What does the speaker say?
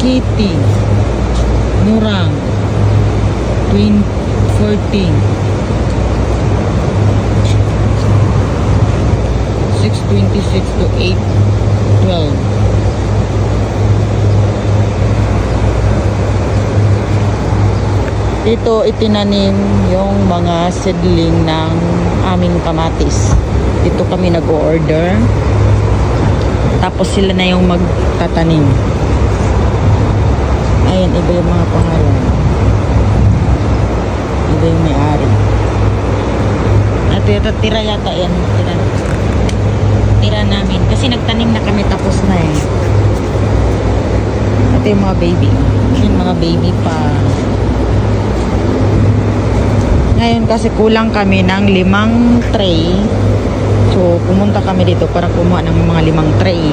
City, Murang, 14, 6:26 to 8:12. Dito itinanim yung mga seedling ng aming kamatis. Dito kami nag-order. Tapos sila na yung magtatanim. Ayan, iba yung mga pangalan. Iba yung may-ari. At tira yata yan. Tira namin. Kasi nagtanim na kami, tapos na eh. Ito yung mga baby. Yung mga baby pa. Ngayon kasi kulang kami ng 5 tray. So pumunta kami dito para kumuha ng mga 5 tray.